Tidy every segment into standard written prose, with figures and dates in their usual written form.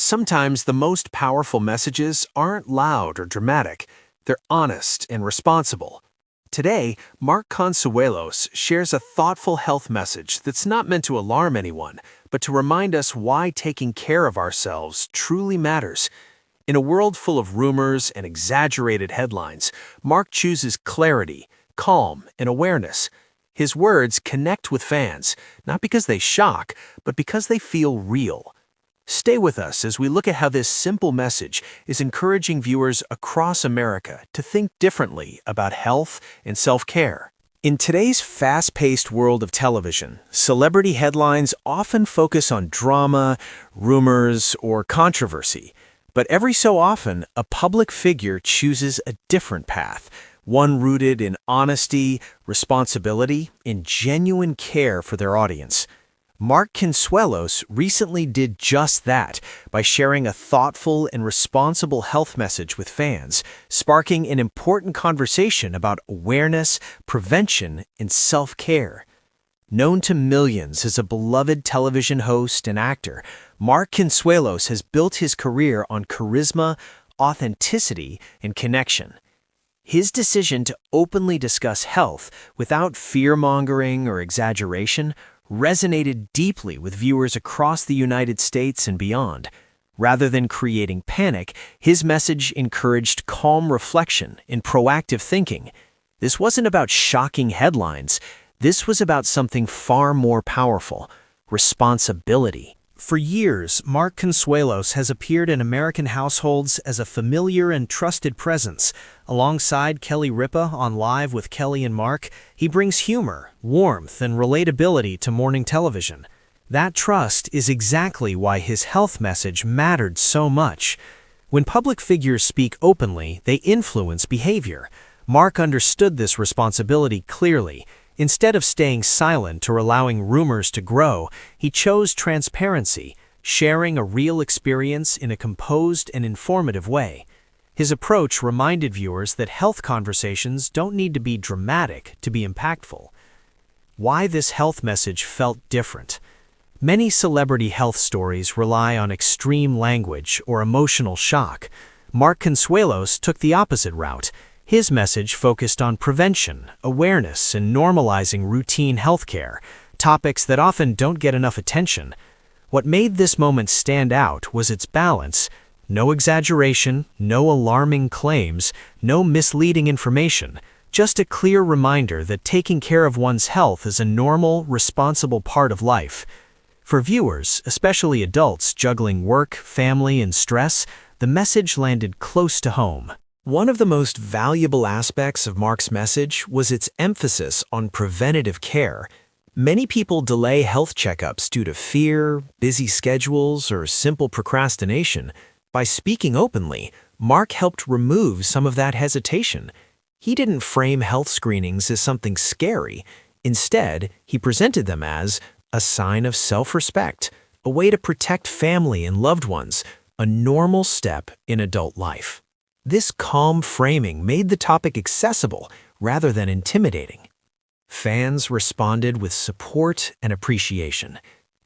Sometimes the most powerful messages aren't loud or dramatic, they're honest and responsible. Today, Mark Consuelos shares a thoughtful health message that's not meant to alarm anyone, but to remind us why taking care of ourselves truly matters. In a world full of rumors and exaggerated headlines, Mark chooses clarity, calm, and awareness. His words connect with fans, not because they shock, but because they feel real. Stay with us as we look at how this simple message is encouraging viewers across America to think differently about health and self-care. In today's fast-paced world of television, celebrity headlines often focus on drama, rumors, or controversy. But every so often, a public figure chooses a different path, one rooted in honesty, responsibility, and genuine care for their audience. Mark Consuelos recently did just that by sharing a thoughtful and responsible health message with fans, sparking an important conversation about awareness, prevention, and self-care. Known to millions as a beloved television host and actor, Mark Consuelos has built his career on charisma, authenticity, and connection. His decision to openly discuss health without fear-mongering or exaggeration resonated deeply with viewers across the United States and beyond. Rather than creating panic, his message encouraged calm reflection and proactive thinking. This wasn't about shocking headlines. This was about something far more powerful: responsibility. For years, Mark Consuelos has appeared in American households as a familiar and trusted presence. Alongside Kelly Ripa on Live with Kelly and Mark, he brings humor, warmth, and relatability to morning television. That trust is exactly why his health message mattered so much. When public figures speak openly, they influence behavior. Mark understood this responsibility clearly. Instead of staying silent or allowing rumors to grow, he chose transparency, sharing a real experience in a composed and informative way. His approach reminded viewers that health conversations don't need to be dramatic to be impactful. Why this health message felt different. Many celebrity health stories rely on extreme language or emotional shock. Mark Consuelos took the opposite route. His message focused on prevention, awareness, and normalizing routine healthcare, topics that often don't get enough attention. What made this moment stand out was its balance: no exaggeration, no alarming claims, no misleading information, just a clear reminder that taking care of one's health is a normal, responsible part of life. For viewers, especially adults juggling work, family, and stress, the message landed close to home. One of the most valuable aspects of Mark's message was its emphasis on preventative care. Many people delay health checkups due to fear, busy schedules, or simple procrastination. By speaking openly, Mark helped remove some of that hesitation. He didn't frame health screenings as something scary. Instead, he presented them as a sign of self-respect, a way to protect family and loved ones, a normal step in adult life. This calm framing made the topic accessible rather than intimidating. Fans responded with support and appreciation.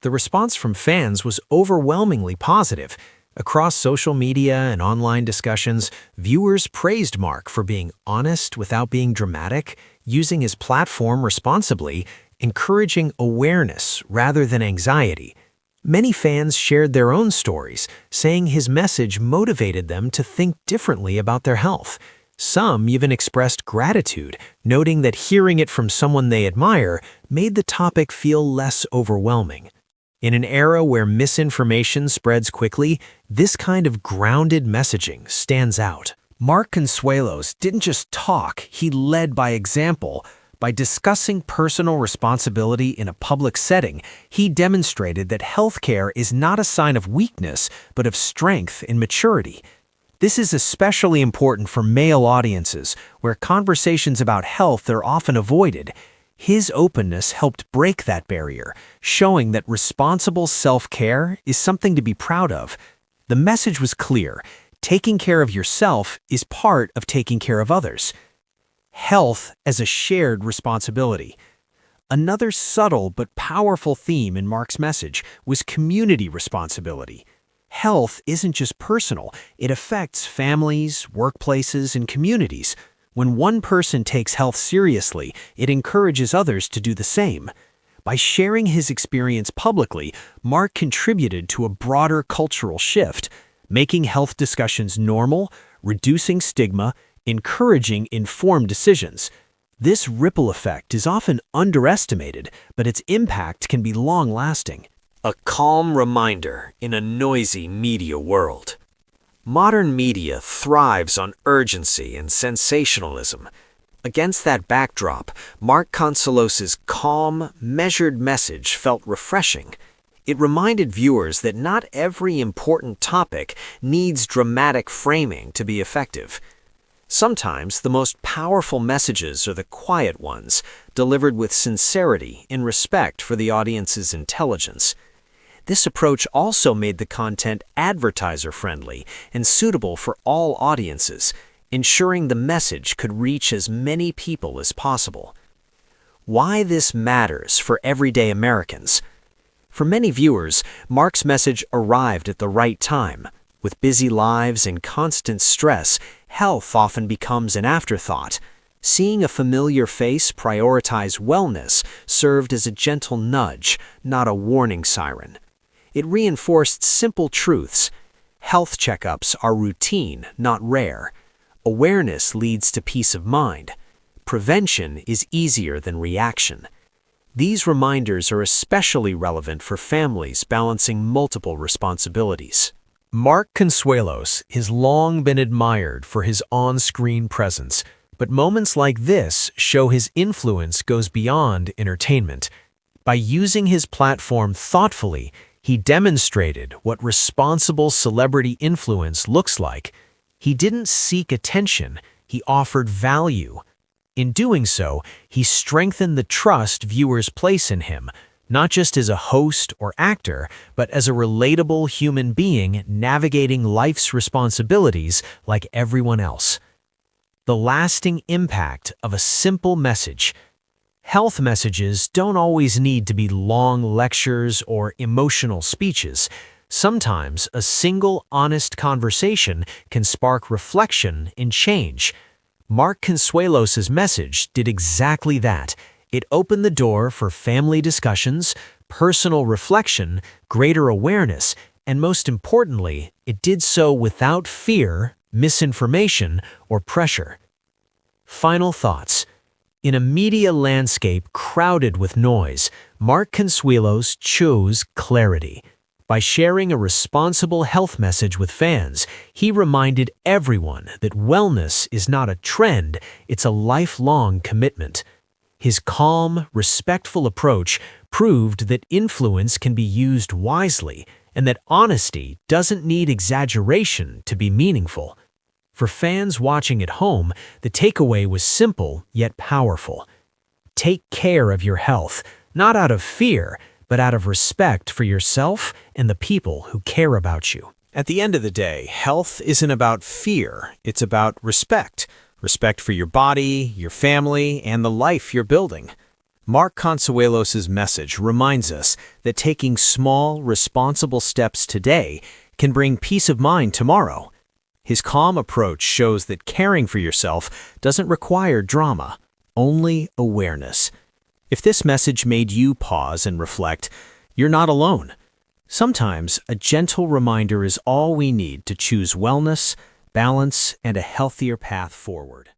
The response from fans was overwhelmingly positive. Across social media and online discussions, viewers praised Mark for being honest without being dramatic, using his platform responsibly, encouraging awareness rather than anxiety. Many fans shared their own stories, saying his message motivated them to think differently about their health. Some even expressed gratitude, noting that hearing it from someone they admire made the topic feel less overwhelming. In an era where misinformation spreads quickly, this kind of grounded messaging stands out. Mark Consuelos didn't just talk, he led by example. By discussing personal responsibility in a public setting, he demonstrated that healthcare is not a sign of weakness, but of strength and maturity. This is especially important for male audiences, where conversations about health are often avoided. His openness helped break that barrier, showing that responsible self-care is something to be proud of. The message was clear: taking care of yourself is part of taking care of others. Health as a shared responsibility. Another subtle but powerful theme in Mark's message was community responsibility. Health isn't just personal, it affects families, workplaces, and communities. When one person takes health seriously, it encourages others to do the same. By sharing his experience publicly, Mark contributed to a broader cultural shift, making health discussions normal, reducing stigma, encouraging informed decisions. This ripple effect is often underestimated, but its impact can be long-lasting. A calm reminder in a noisy media world. Modern media thrives on urgency and sensationalism. Against that backdrop, Mark Consuelos' calm, measured message felt refreshing. It reminded viewers that not every important topic needs dramatic framing to be effective. Sometimes the most powerful messages are the quiet ones, delivered with sincerity and respect for the audience's intelligence. This approach also made the content advertiser-friendly and suitable for all audiences, ensuring the message could reach as many people as possible. Why this matters for everyday Americans? For many viewers, Mark's message arrived at the right time. With busy lives and constant stress, health often becomes an afterthought. Seeing a familiar face prioritize wellness served as a gentle nudge, not a warning siren. It reinforced simple truths. Health checkups are routine, not rare. Awareness leads to peace of mind. Prevention is easier than reaction. These reminders are especially relevant for families balancing multiple responsibilities. Mark Consuelos has long been admired for his on-screen presence, but moments like this show his influence goes beyond entertainment. By using his platform thoughtfully, he demonstrated what responsible celebrity influence looks like. He didn't seek attention, he offered value. In doing so, he strengthened the trust viewers place in him, not just as a host or actor, but as a relatable human being navigating life's responsibilities like everyone else. The lasting impact of a simple message. Health messages don't always need to be long lectures or emotional speeches. Sometimes a single honest conversation can spark reflection and change. Mark Consuelos' message did exactly that. It opened the door for family discussions, personal reflection, greater awareness, and most importantly, it did so without fear, misinformation, or pressure. Final thoughts. In a media landscape crowded with noise, Mark Consuelos chose clarity. By sharing a responsible health message with fans, he reminded everyone that wellness is not a trend, it's a lifelong commitment. His calm, respectful approach proved that influence can be used wisely and that honesty doesn't need exaggeration to be meaningful. For fans watching at home, the takeaway was simple yet powerful. Take care of your health, not out of fear, but out of respect for yourself and the people who care about you. At the end of the day, health isn't about fear, it's about respect. Respect for your body, your family, and the life you're building. Mark Consuelos' message reminds us that taking small, responsible steps today can bring peace of mind tomorrow. His calm approach shows that caring for yourself doesn't require drama, only awareness. If this message made you pause and reflect, you're not alone. Sometimes a gentle reminder is all we need to choose wellness, balance, and a healthier path forward.